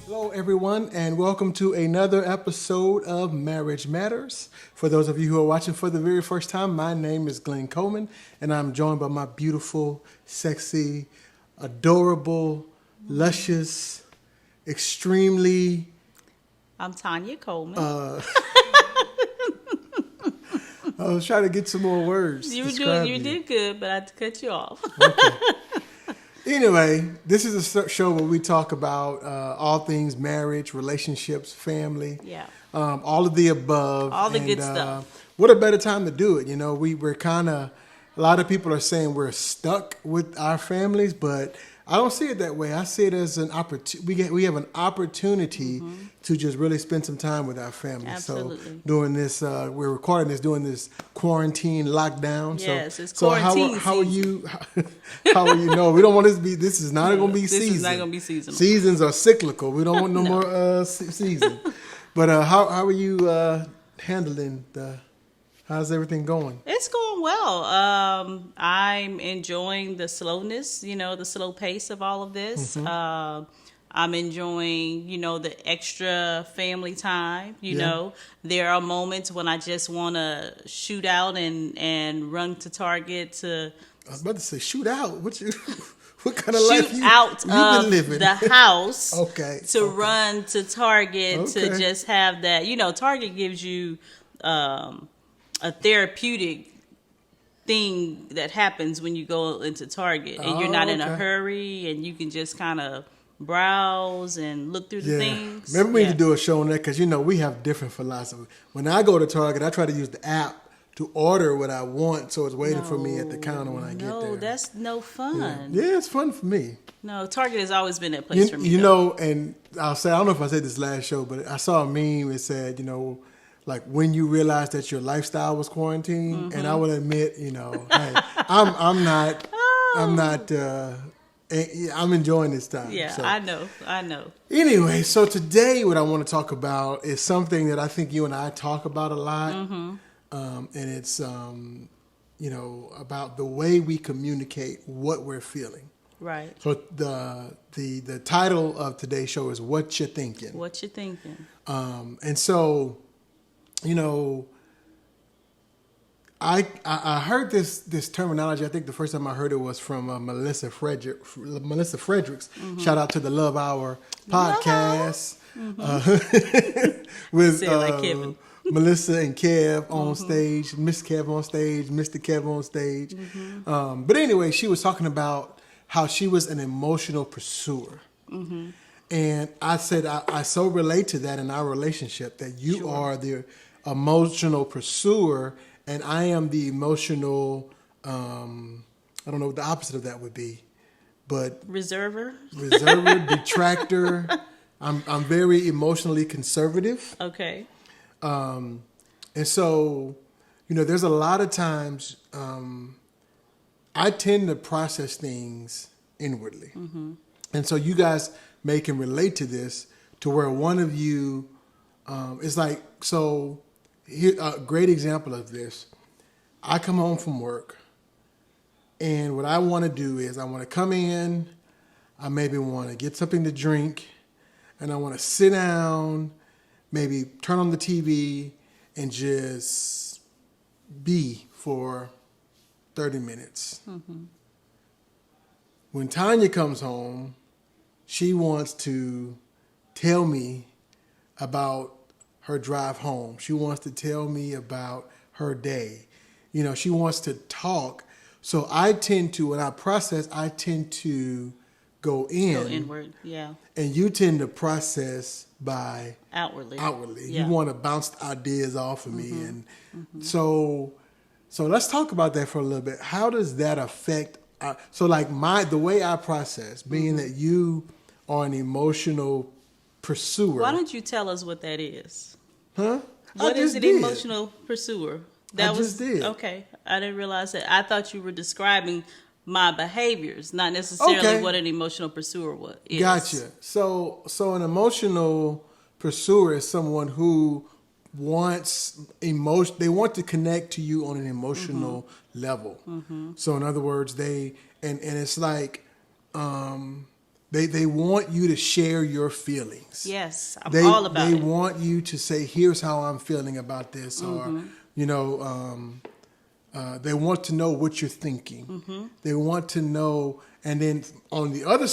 Hello, everyone, and welcome to another episode of Marriage Matters. For those of you who are watching for the very first time, my name is Glenn Coleman, and I'm joined by my beautiful, sexy, adorable, luscious, extremely... I'm Tanya Coleman. I was trying to get some more words. You did good, but I had to cut you off. Okay. Anyway, this is a show where we talk about all things marriage, relationships, family, all of the above. All the good stuff. What a better time to do it. You know, we're kind of, a lot of people are saying we're stuck with our families, but I don't see it that way. I see it as an opportunity. We have an opportunity to just really spend some time with our family. Absolutely. So during this, we're recording this during this quarantine lockdown. Yes, it's quarantine. So how are you? How are you? No, we don't want this to be. This is not going to be season. This is not going to be seasonal. Seasons are cyclical. We don't want no more season. But how are you handling the? How's everything going? It's going well. I'm enjoying the slowness, the slow pace of all of this. I'm enjoying, the extra family time. You know, there are moments when I just want to shoot out and run to Target to. I was about to say, shoot out. What kind of life you been living? The house. to run to Target to just have that. Target gives you a therapeutic thing that happens when you go into Target, and you're not in a hurry, and you can just kind of browse and look through the things. Maybe we need to do a show on that because we have different philosophy. When I go to Target, I try to use the app to order what I want, so it's waiting for me at the counter when I get there. No, that's no fun. Yeah, it's fun for me. No, Target has always been that place for me. And I'll say, I don't know if I said this last show, but I saw a meme that said, like when you realize that your lifestyle was quarantine, and I will admit, hey, I'm enjoying this time. Yeah, so. I know. Anyway, so today what I want to talk about is something that I think you and I talk about a lot, and it's about the way we communicate what we're feeling. Right. So the title of today's show is Whatcha Thinkin. What you thinking? And so. I heard this terminology. I think the first time I heard it was from Melissa Fredericks. Shout out to the Love Hour podcast with Melissa and Kev on stage, Miss Kev on stage, Mr. Kev on stage. But anyway, she was talking about how she was an emotional pursuer. And I said, I so relate to that in our relationship, that you are the emotional pursuer and I am the emotional, I don't know what the opposite of that would be, but... Reserver, detractor. I'm very emotionally conservative. Okay. And so, there's a lot of times I tend to process things inwardly. And so you guys can relate to this, to where one of you is like, so here, a great example of this. I come home from work, and what I want to do is I want to come in, I maybe want to get something to drink, and I want to sit down, maybe turn on the TV, and just be for 30 minutes. When Tanya comes home, she wants to tell me about her drive home. She wants to tell me about her day. She wants to talk. So I tend to, when I process, I tend to go inward, yeah. And you tend to process by outwardly. Yeah. You want to bounce ideas off of me. And so let's talk about that for a little bit. How does that affect, the way I process, being that you are an emotional pursuer. Why don't you tell us what that is? Huh? What is an emotional pursuer? Just did. Okay. I didn't realize that. I thought you were describing my behaviors, not necessarily what an emotional pursuer is. Gotcha. So an emotional pursuer is someone who wants emotion. They want to connect to you on an emotional level. So in other words, and it's like They want you to share your feelings. Yes, I'm all about it. it. They want you to say, here's how I'm feeling about this, or, they want to know what you're thinking. They want to know, and then I'm on the other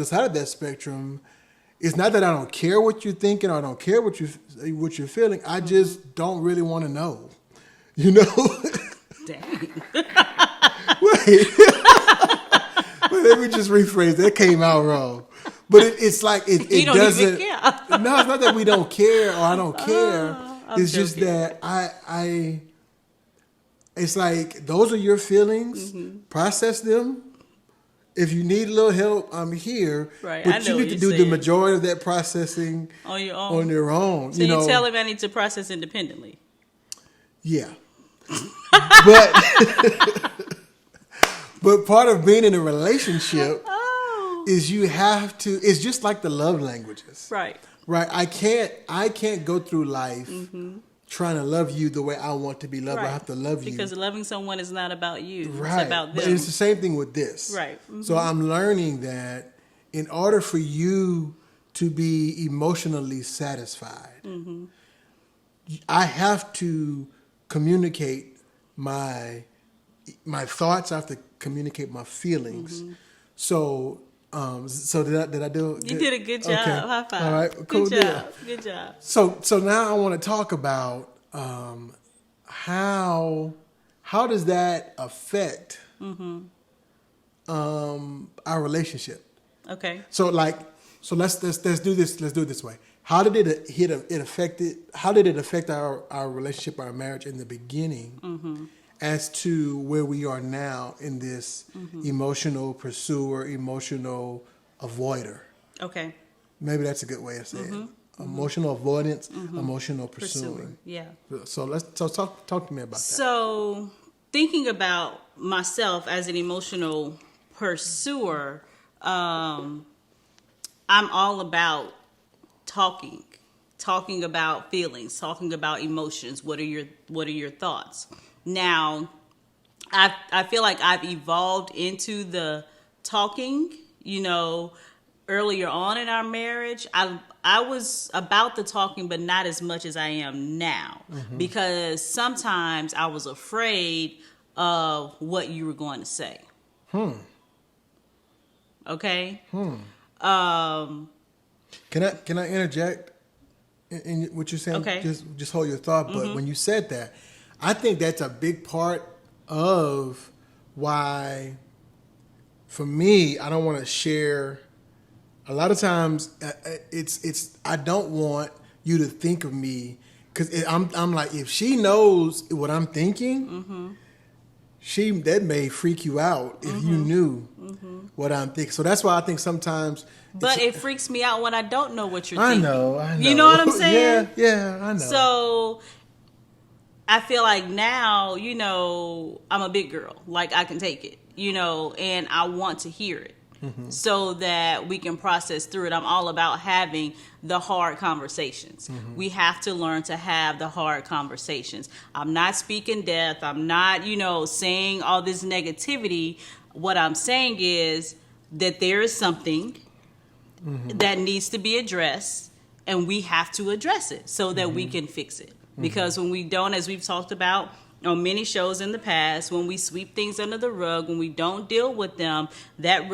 side of that spectrum. It's not that I don't care what you're thinking or I don't care what you're feeling. I just don't really want to know, Dang. Wait. Let me just rephrase. That came out wrong. But it's like it don't doesn't. even care. No, it's not that we don't care or I don't care. It's joking. just that I. It's like those are your feelings. Process them. If you need a little help, I'm here. Right. But I know you need what to you're do saying. the majority of that processing On your own. On your own. So you tell him I need to process independently. Yeah. But part of being in a relationship is you have to. It's just like the love languages, Right. Right. I can't go through life trying to love you the way I want to be loved. Right. I have to love you because loving someone is not about you. right. It's about them. But it's the same thing with this, Right. So I'm learning that in order for you to be emotionally satisfied, I have to communicate my thoughts. I have to communicate my feelings. So did I do? You did a good job. Okay. High five. All right. Cool Good deal. job. Good job. So now I want to talk about how does that affect our relationship? Okay. So let's do this. Let's do it this way. How did it affect our relationship, our marriage in the beginning, as to where we are now in this emotional pursuer, emotional avoider? Okay. Maybe that's a good way of saying it. Emotional avoidance, emotional pursuing. Yeah. So talk to me about that. So thinking about myself as an emotional pursuer, I'm all about talking about feelings, talking about emotions. What are your thoughts? Now, I feel like I've evolved into the talking, earlier on in our marriage. I was about the talking, but not as much as I am now, because sometimes I was afraid of what you were going to say. Okay. Can I interject in what you're saying? Okay. Just hold your thought. But when you said that, I think that's a big part of why, for me, I don't want to share. A lot of times, it's I don't want you to think of me, because I'm like, if she knows what I'm thinking, that may freak you out if you knew what I'm thinking. So that's why I think sometimes. But it freaks me out when I don't know what you're I thinking. know. You know what I'm saying? Yeah, I know. So I feel like now, I'm a big girl. Like, I can take it, and I want to hear it so that we can process through it. I'm all about having the hard conversations. We have to learn to have the hard conversations. I'm not speaking death. I'm not, saying all this negativity. What I'm saying is that there is something that needs to be addressed, and we have to address it so that we can fix it. Because when we don't, as we've talked about on many shows in the past, when we sweep things under the rug, when we don't deal with them, that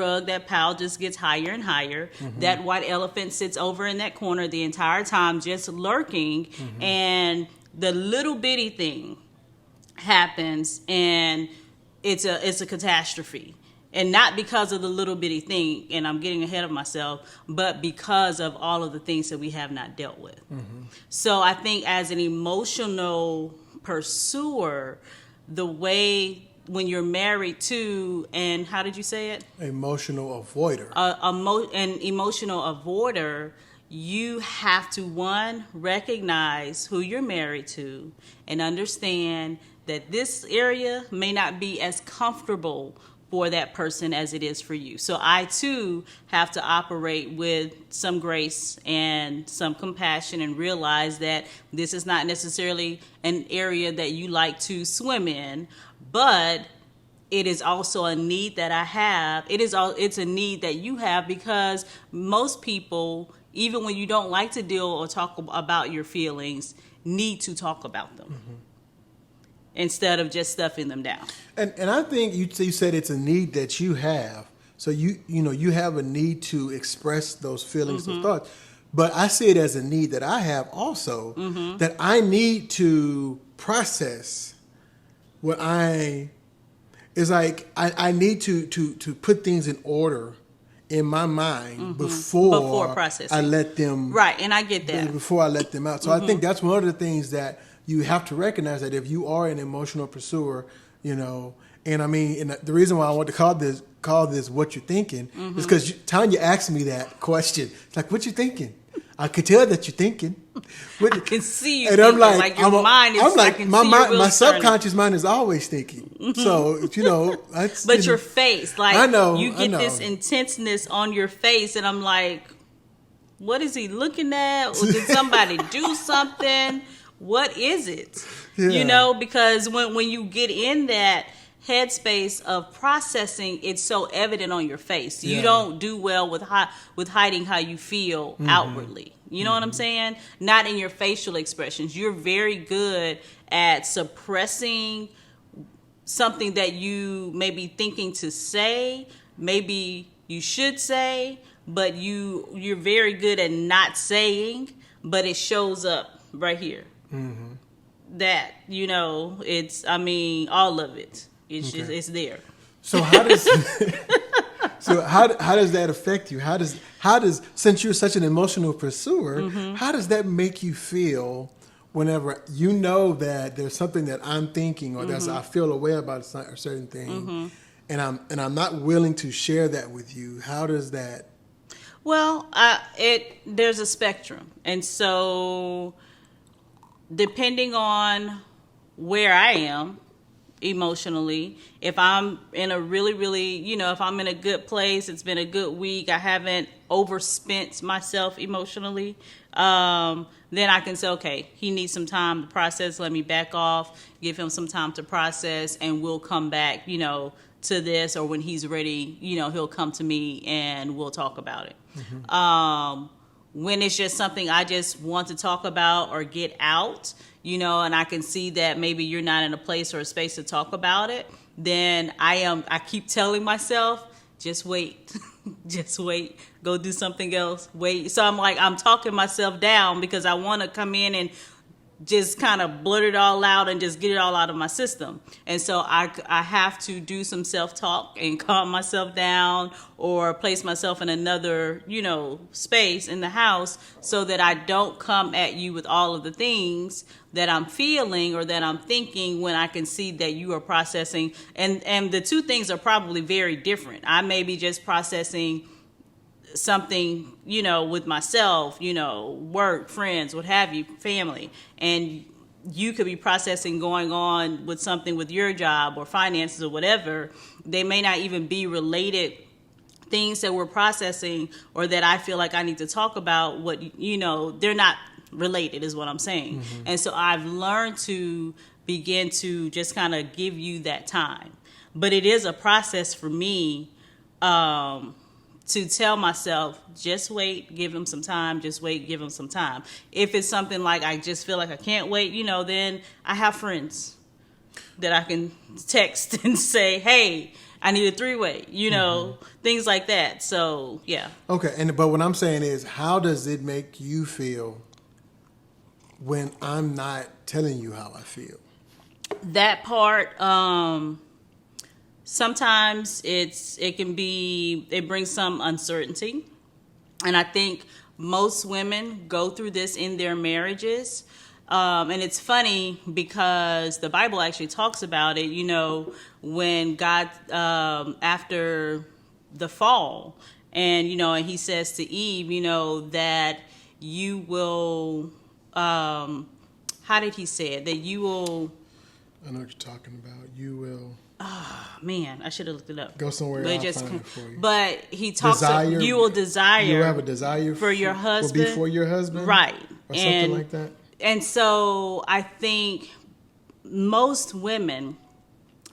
pile just gets higher and higher. That white elephant sits over in that corner the entire time, just lurking, and the little bitty thing happens, and it's a catastrophe. And not because of the little bitty thing, and I'm getting ahead of myself, but because of all of the things that we have not dealt with. So I think as an emotional pursuer, the way when you're married to, and how did you say it? Emotional avoider. An emotional avoider, you have to, one, recognize who you're married to and understand that this area may not be as comfortable for that person as it is for you. So I too have to operate with some grace and some compassion and realize that this is not necessarily an area that you like to swim in, but it is also a need that I have. It's a need that you have, because most people, even when you don't like to deal or talk about your feelings, need to talk about them instead of just stuffing them down. And I think you said it's a need that you have. So you have a need to express those feelings and thoughts. But I see it as a need that I have also, that I need to process what I need to put things in order in my mind before processing. I let them Right, and I get that. before I let them out. So I think that's one of the things that you have to recognize, that if you are an emotional pursuer, and I mean, and the reason why I want to call this What You're Thinking is because Tanya asked me that question. It's like, what you thinking? I could tell that you're thinking. I can see you and thinking, I'm like your mind is. I'm like, I can my see your mind, my wheels subconscious mind is always thinking. So that's. But your face, like, I know, you get this intenseness on your face, and I'm like, what is he looking at? Or did somebody do something? What is it? Yeah. Because when you get in that headspace of processing, it's so evident on your face. You don't do well with hiding how you feel outwardly. You know what I'm saying? Not in your facial expressions. You're very good at suppressing something that you may be thinking to say, maybe you should say, but you're very good at not saying, but it shows up right here. That, it's, I mean, all of it. It's just, it's there. So how does how does that affect you? How does since you're such an emotional pursuer, how does that make you feel whenever you know that there's something that I'm thinking, or that I feel aware about a certain thing, and I'm not willing to share that with you? How does that? Well, there's a spectrum, and so depending on where I am emotionally, if I'm in a really, really, if I'm in a good place, it's been a good week, I haven't overspent myself emotionally, then I can say, okay, he needs some time to process, let me back off, give him some time to process, and we'll come back, to this, or when he's ready, he'll come to me and we'll talk about it. When it's just something I just want to talk about or get out, and I can see that maybe you're not in a place or a space to talk about it, then I keep telling myself, just wait, just wait, go do something else, wait. So I'm talking myself down because I want to come in and just kind of blurt it all out and just get it all out of my system. And so I have to do some self-talk and calm myself down, or place myself in another, space in the house, so that I don't come at you with all of the things that I'm feeling or that I'm thinking, when I can see that you are processing. And the two things are probably very different. I may be just processing something, with myself, work, friends, what have you, family, and you could be processing going on with something with your job or finances or whatever. They may not even be related things that we're processing, or that I feel like I need to talk about. They're not related, is what I'm saying. And so I've learned to begin to just kind of give you that time. But it is a process for me, to tell myself, just wait, give him some time, just wait, give him some time. If it's something like I just feel like I can't wait, then I have friends that I can text and say, hey, I need a three-way, things like that. So, yeah. Okay, but what I'm saying is, how does it make you feel when I'm not telling you how I feel? That part, sometimes it brings some uncertainty. And I think most women go through this in their marriages. And it's funny because the Bible actually talks about it, when God, after the fall, and, and he says to Eve, that you will, how did he say it? That you will. I know what you're talking about. You will. Oh, man, I should have looked it up. Go somewhere else. Find it for you. But he talks about you will desire. You will have a desire for your husband. Will be for your husband? Right. Or something like that. And so I think most women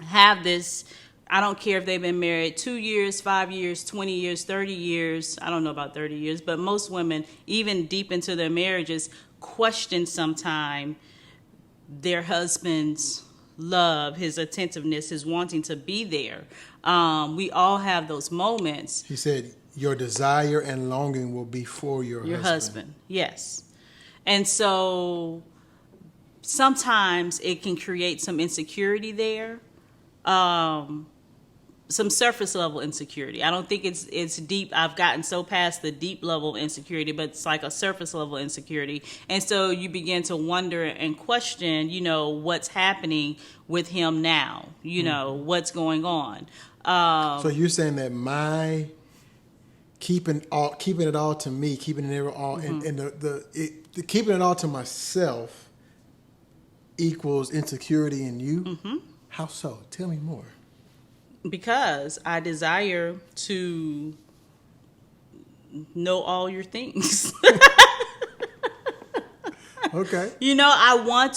have this I don't care if they've been married 2 years, 5 years, 20 years, 30 years. I don't know about 30 years, but most women, even deep into their marriages, question sometime their husband's love, his attentiveness, his wanting to be there. We all have those moments. He said, your desire and longing will be for your husband. Yes. And so sometimes it can create some insecurity there. Some surface level insecurity. I don't think it's deep. I've gotten so past the deep level insecurity, but it's like a surface level insecurity. And so you begin to wonder and question, what's happening with him now, what's going on. So you're saying that my keeping it all to me, keeping it all, and the keeping it all to myself equals insecurity in you? Mm-hmm. How so? Tell me more. Because I desire to know all your things. Okay. I want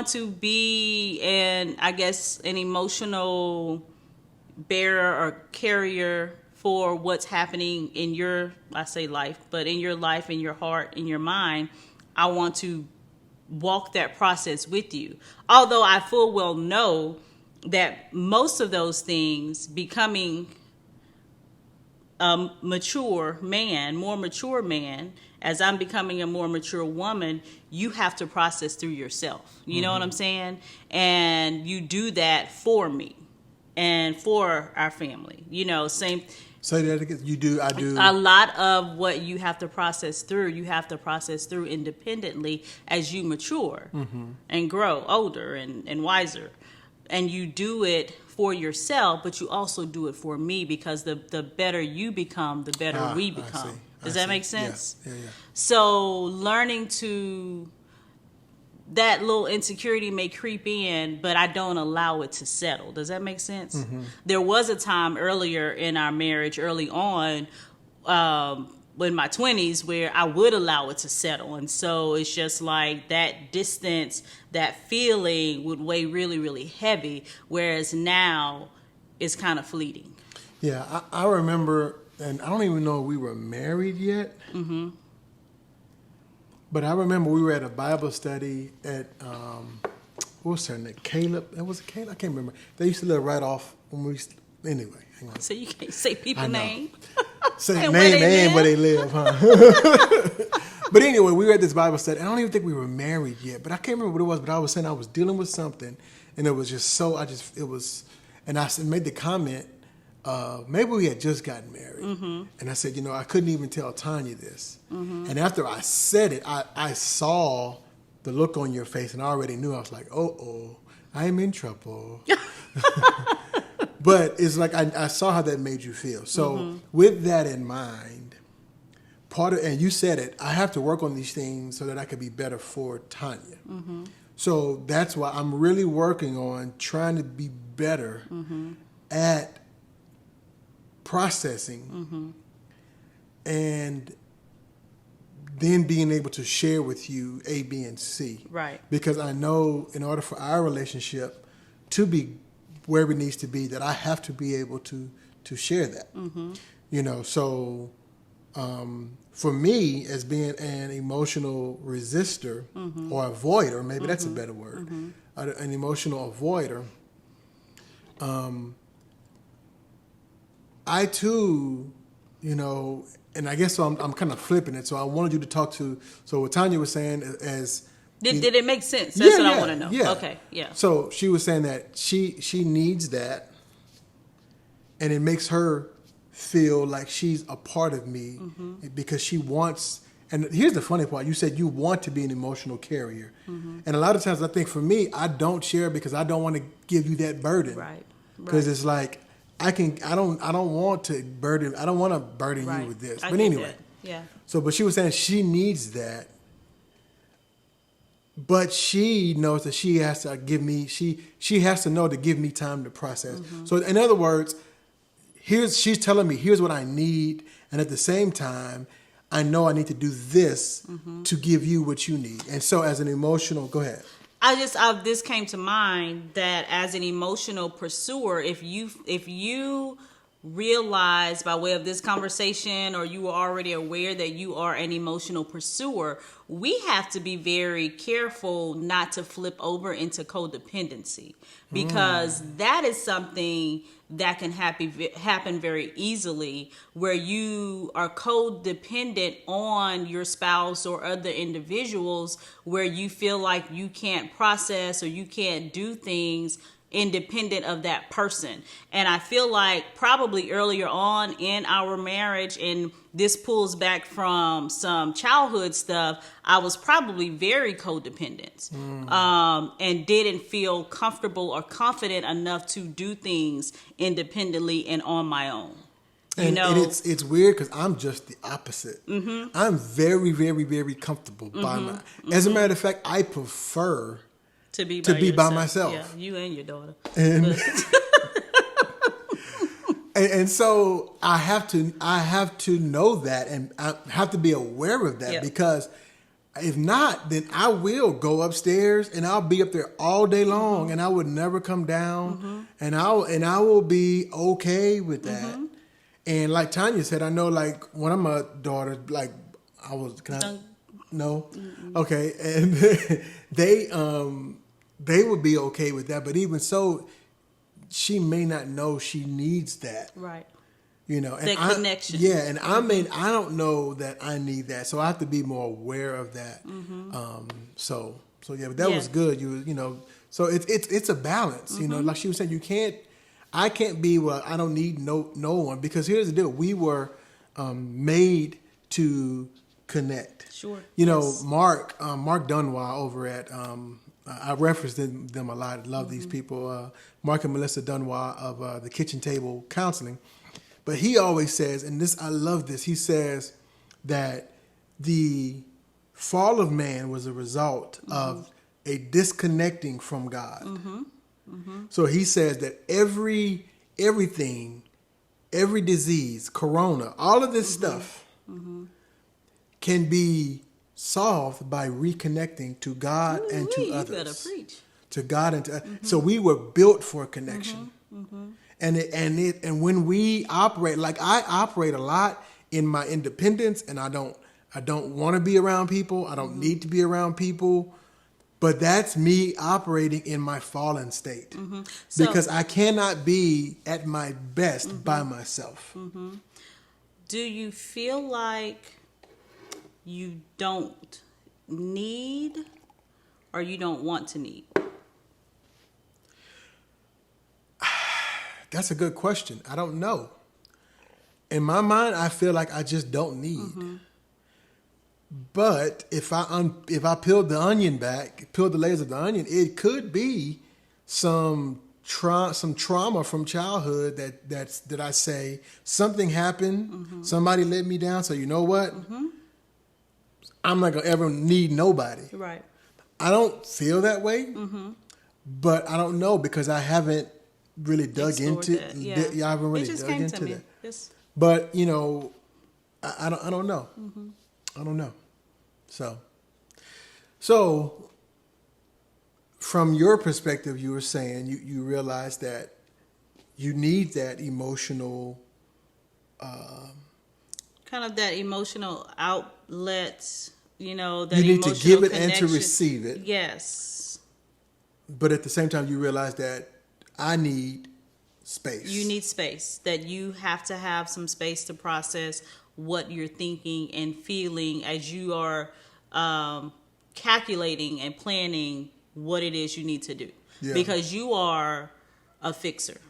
to be an emotional bearer or carrier for what's happening in your, I say life, but in your life, in your heart, in your mind. I want to walk that process with you. Although I full well know that most of those things, becoming a more mature man, as I'm becoming a more mature woman, you have to process through yourself. You know what I'm saying? And you do that for me and for our family. Same. Say that again. You do, I do. A lot of what you have to process through, independently as you mature and grow older and wiser. And you do it for yourself, but you also do it for me, because the better you become, the better we become. Does that make sense? Yeah. So learning to, that little insecurity may creep in, but I don't allow it to settle. Does that make sense? Mm-hmm. There was a time earlier in our marriage, early on, in my 20s, where I would allow it to settle. And so it's just like that distance, that feeling would weigh really, really heavy, whereas now it's kind of fleeting. Yeah, I remember, and I don't even know if we were married yet, but I remember we were at a Bible study at, what's her name, Caleb? Was it Caleb? I can't remember. They used to live right off when we, anyway. Hang on. So you can't say people's name? Say name where they live, huh? But anyway, we were at this Bible study. I don't even think we were married yet, but I can't remember what it was. But I was saying I was dealing with something, and it was just so, and I made the comment, maybe we had just gotten married. Mm-hmm. And I said, I couldn't even tell Tanya this. Mm-hmm. And after I said it, I saw the look on your face, and I already knew. I was like, I'm in trouble. But it's like I saw how that made you feel. So with that in mind, and you said it, I have to work on these things so that I could be better for Tanya. Mm-hmm. So that's why I'm really working on trying to be better at processing and then being able to share with you A, B, and C. Right. Because I know in order for our relationship to be where it needs to be, that I have to be able to share that. Mm-hmm. So for me, as being an emotional resistor or avoider, maybe that's a better word, an emotional avoider, I too, and I guess so I'm kind of flipping it. So I wanted you to talk to, so what Tanya was saying as... Did it make sense? That's what I want to know. Yeah. Okay, yeah. So she was saying that she needs that, and it makes her feel like she's a part of me because she wants, and here's the funny part, you said you want to be an emotional carrier. And a lot of times I think for me, I don't share because I don't want to give you that burden. Right. Because it's like, I don't want to burden you with this. But anyway. Yeah. So, but she was saying she needs that. But she knows that she has to give me, she has to know to give me time to process. So in other words, she's telling me, here's what I need. And at the same time, I know I need to do this to give you what you need. And so as an emotional, go ahead. This came to mind that as an emotional pursuer, if you realize by way of this conversation, or you are already aware that you are an emotional pursuer, we have to be very careful not to flip over into codependency, because that is something that can happen very easily, where you are codependent on your spouse or other individuals, where you feel like you can't process or you can't do things independent of that person. And I feel like probably earlier on in our marriage, and this pulls back from some childhood stuff, I was probably very codependent, and didn't feel comfortable or confident enough to do things independently and on my own. And it's weird because I'm just the opposite. I'm very, very, very comfortable by my. As a matter of fact, I prefer to be by myself. Yeah, you and your daughter. And so I have to know that, and I have to be aware of that, because if not, then I will go upstairs and I'll be up there all day long, and I would never come down, and I will be okay with that. And like Tanya said, I know, like one of my daughters, like I was, no, okay, and they would be okay with that, but even so, she may not know she needs that. Right. You know, and that connection. Yeah, and I don't know that I need that, so I have to be more aware of that. So yeah, but that was good. You know, so it's a balance. You know, like she was saying, I can't be, well, I don't need no one, because here's the deal: we were made to connect. Sure. You know, Mark Dunwah over at I referenced them a lot. I love these people, Mark and Melissa Dunwah of the Kitchen Table Counseling. But he always says, and this, I love this, he says that the fall of man was a result of a disconnecting from God. So he says that everything, every disease, corona, all of this stuff can be solved by reconnecting to God and to others. You better preach. To God and to so we were built for connection. And when we operate, like I operate a lot in my independence, and I don't want to be around people. I don't need to be around people. But that's me operating in my fallen state, because I cannot be at my best by myself. Do you feel like you don't need, or you don't want to need? That's a good question. I don't know. In my mind, I feel like I just don't need. But if I peeled the onion back, peeled the layers of the onion, it could be some trauma from childhood that I say something happened, somebody let me down. So you know what? I'm not gonna ever need nobody. Right. I don't feel that way, but I don't know, because I haven't really dug into it. I haven't really dug into that. But you know, I don't know. I don't know. So from your perspective, you were saying you realize that you need that emotional kind of that emotional outlet, you know, that you need emotional to give it connection. and to receive it. Yes. But at the same time, you realize that I need space. You need space, that you have to have some space to process what you're thinking and feeling as you are calculating and planning what it is you need to do. Because you are a fixer.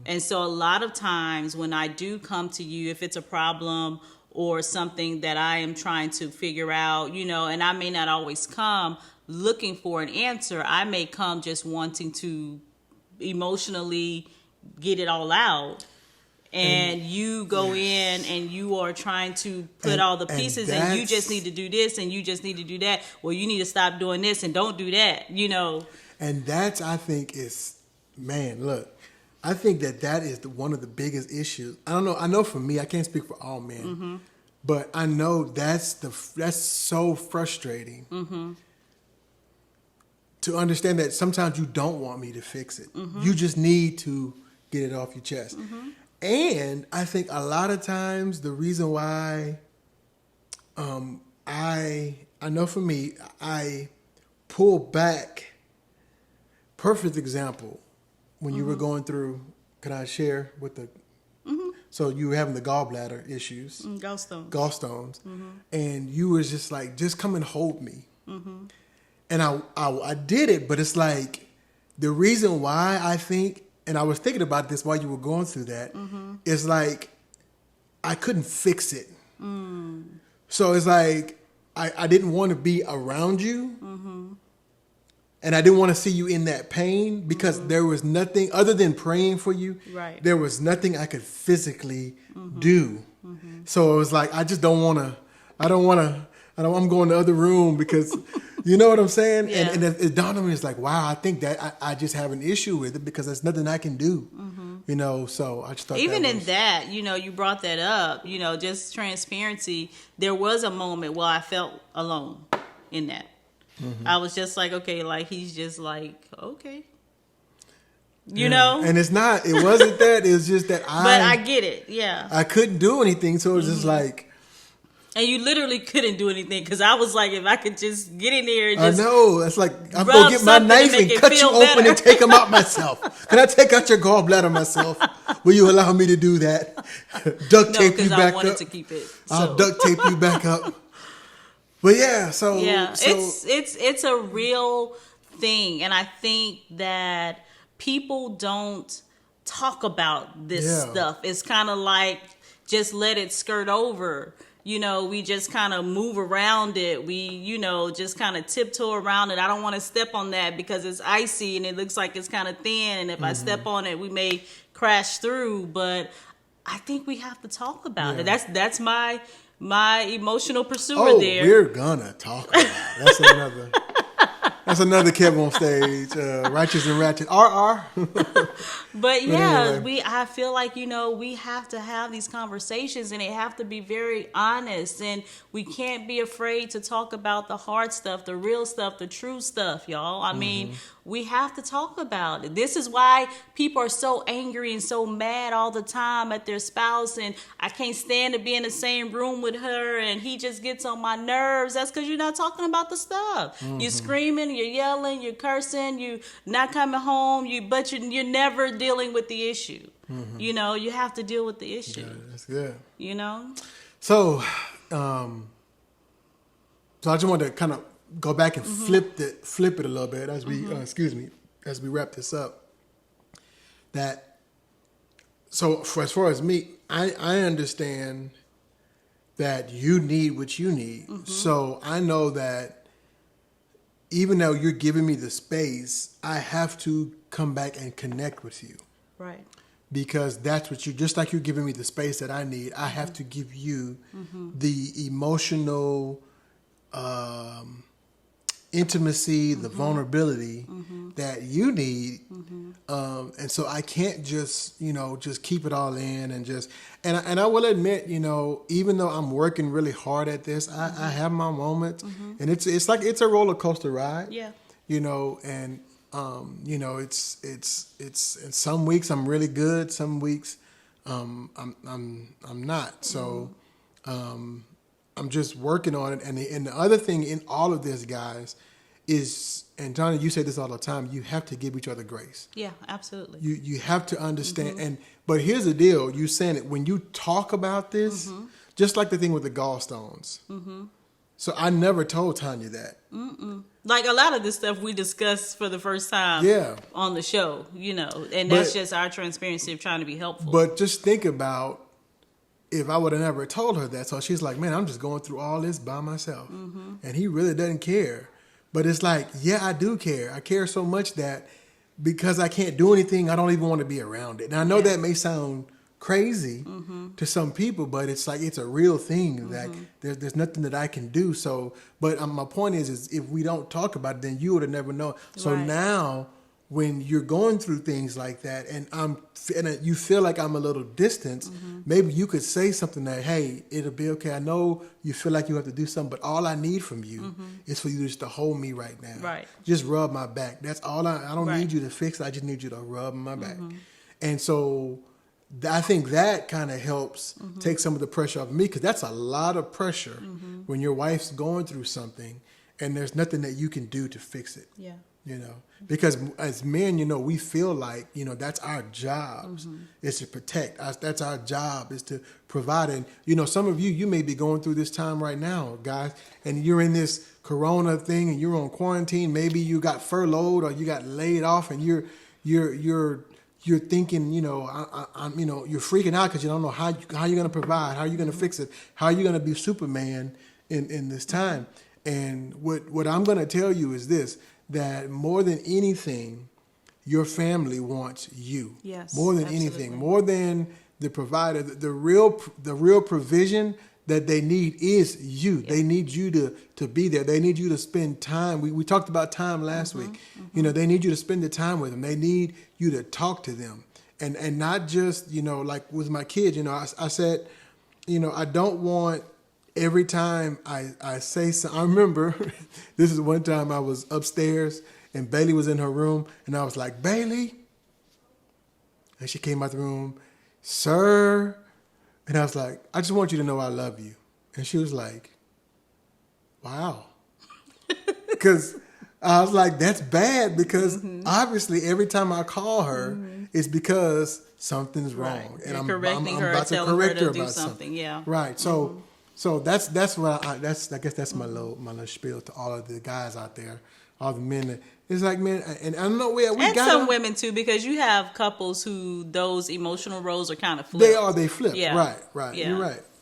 And so a lot of times when I do come to you, if it's a problem or something that I am trying to figure out, you know, and I may not always come looking for an answer, I may come just wanting to emotionally get it all out. And you go in and you are trying to put all the pieces, and you just need to do this and you just need to do that. Well, you need to stop doing this and don't do that, you know. And that's, I think, is, man, look, I think that is one of the biggest issues. I don't know. I know for me, I can't speak for all men, but I know that's so frustrating. to understand that sometimes you don't want me to fix it. You just need to get it off your chest. And I think a lot of times the reason why I know for me, I pull back. Perfect example, when you were going through, can I share with the, so you were having the gallbladder issues. Gallstones. And you was just like, just come and hold me. And I did it, but it's like, the reason why I think, and I was thinking about this while you were going through that, is like, I couldn't fix it. So it's like, I didn't want to be around you. And I didn't want to see you in that pain because there was nothing other than praying for you. Right. There was nothing I could physically do. So it was like, I just don't want to, I'm going to the other room because, you know what I'm saying? Yeah. And it dawned on me, it's like, wow, I think that I just have an issue with it because there's nothing I can do. You know, so I just thought even in that, you know, you brought that up, you know, just transparency. There was a moment where I felt alone in that. I was just like, okay, like he's just like, okay, you know. And it wasn't that. It was just that But I get it, yeah. I couldn't do anything, so it was just like. And you literally couldn't do anything because I was like, if I could just get in there and just I know. It's like, I'm going to get my knife and cut you open and take them out myself. Can I take out your gallbladder myself? Will you allow me to do that? Duct tape you back up. I wanted to keep it. So. I'll duct tape you back up. But it's a real thing. And I think that people don't talk about this stuff. It's kind of like, just let it skirt over. You know, we just kind of move around it. We, you know, just kind of tiptoe around it. I don't want to step on that because it's icy and it looks like it's kind of thin. And if I step on it, we may crash through. But I think we have to talk about it. That's my emotional pursuer there. We're gonna talk about it. That's another Kevin on stage. Righteous and Ratchet. RR. But anyway. I feel like, you know, we have to have these conversations and they have to be very honest, and we can't be afraid to talk about the hard stuff, the real stuff, the true stuff, y'all. I mean, we have to talk about it. This is why people are so angry and so mad all the time at their spouse, and I can't stand to be in the same room with her and he just gets on my nerves. That's because you're not talking about the stuff. You're screaming, you're yelling, you're cursing, you're not coming home, but you're never dealing with the issue. You know, you have to deal with the issue. Yeah, that's good. You know? So, I just wanted to kind of go back and flip it a little bit as we, as we wrap this up. As far as me, I understand that you need what you need. So I know that even though you're giving me the space, I have to come back and connect with you. Right. Because that's what just like you're giving me the space that I need, I have to give you the emotional intimacy, the vulnerability that you need. And so I can't just, just keep it all in and I will admit, even though I'm working really hard at this, I have my moments and it's like, it's a roller coaster ride. Yeah. And it's in some weeks I'm really good, some weeks I'm not. So I'm just working on it. And the other thing in all of this, guys, is, and Johnny, you say this all the time, you have to give each other grace. Yeah, absolutely. You have to understand. But here's the deal, you saying it, when you talk about this, just like the thing with the gallstones. So I never told Tanya that. Like a lot of this stuff we discussed for the first time on the show, and that's just our transparency of trying to be helpful. But just think about if I would have never told her that. So she's like, man, I'm just going through all this by myself. And he really doesn't care. But it's like, yeah, I do care. I care so much that because I can't do anything, I don't even want to be around it. Now, I know that may sound crazy to some people, but it's like, it's a real thing. Like there's nothing that I can do. So, but my point is if we don't talk about it, then you would have never known. So now when you're going through things like that, and you feel like I'm a little distant, maybe you could say something that, hey, it'll be okay. I know you feel like you have to do something, but all I need from you is for you just to hold me right now. Right. Just rub my back. That's all I don't need you to fix. I just need you to rub my back. And so I think that kind of helps take some of the pressure off me, because that's a lot of pressure when your wife's going through something and there's nothing that you can do to fix it. Yeah. You know, because as men, you know, we feel like, you know, that's our jobs is to protect us. That's our job, is to provide. And, you know, some of you may be going through this time right now, guys, and you're in this corona thing and you're on quarantine. Maybe you got furloughed or you got laid off, and you're thinking, you know, I'm you know, you're freaking out because you don't know how you're going to provide, how you're going to fix it, how you're going to be Superman in this time. And what I'm going to tell you is this, that more than anything, your family wants you. Yes, more than absolutely. anything, more than the provider, the real provision that they need is you. Yeah. They need you to be there. They need you to spend time. We talked about time last week. You know, they need you to spend the time with them. They need you to talk to them, and not just, you know, like with my kids. You know, I said, you know, I don't want. Every time I say something, I remember this is one time I was upstairs and Bailey was in her room, and I was like, Bailey. And she came out the room, sir. And I was like, I just want you to know I love you. And she was like, wow. Because I was like, that's bad, because obviously every time I call her, it's because something's wrong. Right. And I'm correcting her, about to telling correct her her to do about something. Yeah. Right. So that's what I guess that's my little spiel to all of the guys out there, all the men. It's like, man, and I don't know where we and got some women too, because you have couples who those emotional roles are kind of flipped. They flip. Yeah. Right. Yeah.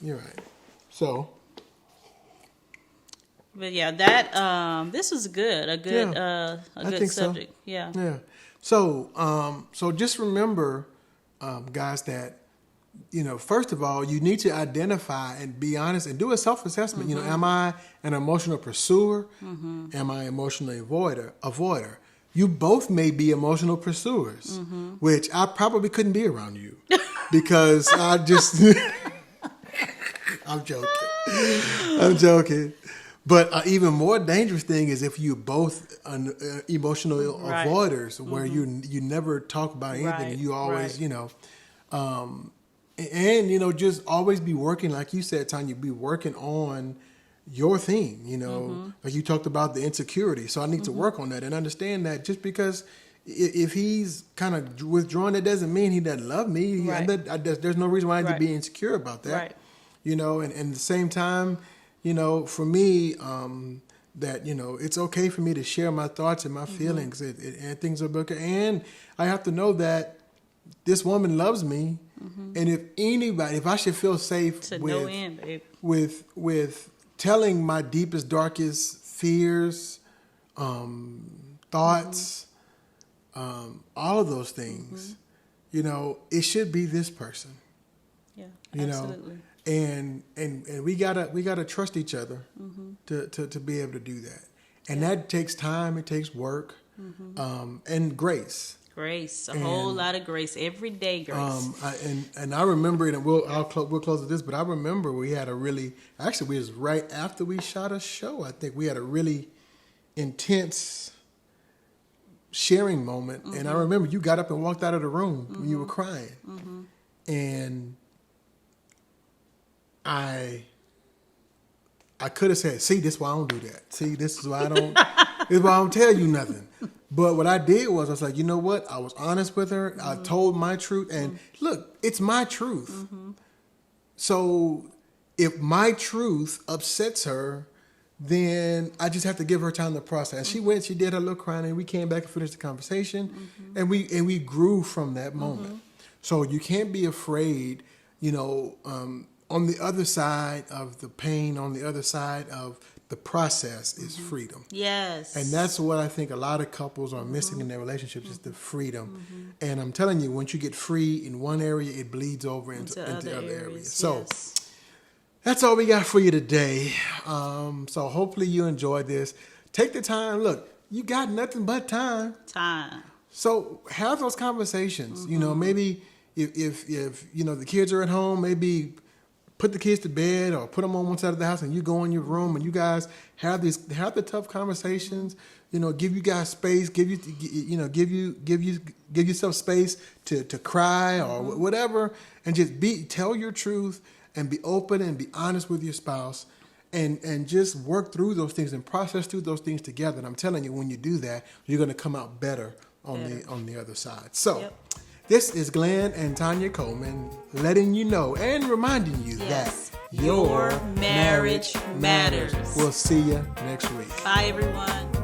You're right. So, but yeah, that this was good. A good subject. So. Yeah. So just remember, guys, that, you know, first of all, you need to identify and be honest and do a self-assessment. You know, am I an emotional pursuer? Am I emotionally avoider? You both may be emotional pursuers, which I probably couldn't be around you because I just, I'm joking. But even more dangerous thing is if you both emotional avoiders, where you never talk about anything. You always, you know, and, you know, just always be working, like you said, Tanya, be working on your thing, you know, like you talked about the insecurity. So I need to work on that and understand that just because if he's kind of withdrawn, that doesn't mean he doesn't love me. Right. There's no reason why I need to be insecure about that. Right. You know, and at the same time, you know, for me, that, you know, it's okay for me to share my thoughts and my feelings and things are okay. And I have to know that this woman loves me. And if I should feel safe to no end, babe. with telling my deepest, darkest fears, thoughts, all of those things, you know, it should be this person. Yeah, you absolutely. know, and we gotta trust each other to be able to do that, and that takes time. It takes work, and grace. Grace, a whole lot of grace every day. Grace. And I remember it, and we'll close with this. But I remember we had we was right after we shot a show. I think we had a really intense sharing moment, and I remember you got up and walked out of the room when you were crying, and I could have said, "See, this is why I don't do that. See, this is why I don't. This is why I don't tell you nothing." But what I did was I was like, you know what? I was honest with her. I told my truth. And look, it's my truth. So if my truth upsets her, then I just have to give her time to process. She went, she did her little crying, and we came back and finished the conversation. And we grew from that moment. So you can't be afraid, you know, on the other side of the pain, on the other side of the process is freedom. Yes. And that's what I think a lot of couples are missing in their relationships is the freedom. And I'm telling you, once you get free in one area, it bleeds over into other areas. So that's all we got for you today. So hopefully you enjoyed this. Take the time. Look, you got nothing but time. So have those conversations. You know, maybe if you know the kids are at home, maybe put the kids to bed or put them on one side of the house, and you go in your room and you guys have the tough conversations. You know, give you guys space, give yourself space to cry or whatever, and just tell your truth and be open and be honest with your spouse. And just work through those things and process through those things together. And I'm telling you, when you do that, you're going to come out better on the other side. So, This is Glenn and Tanya Coleman letting you know and reminding you that your marriage matters. We'll see you next week. Bye, everyone.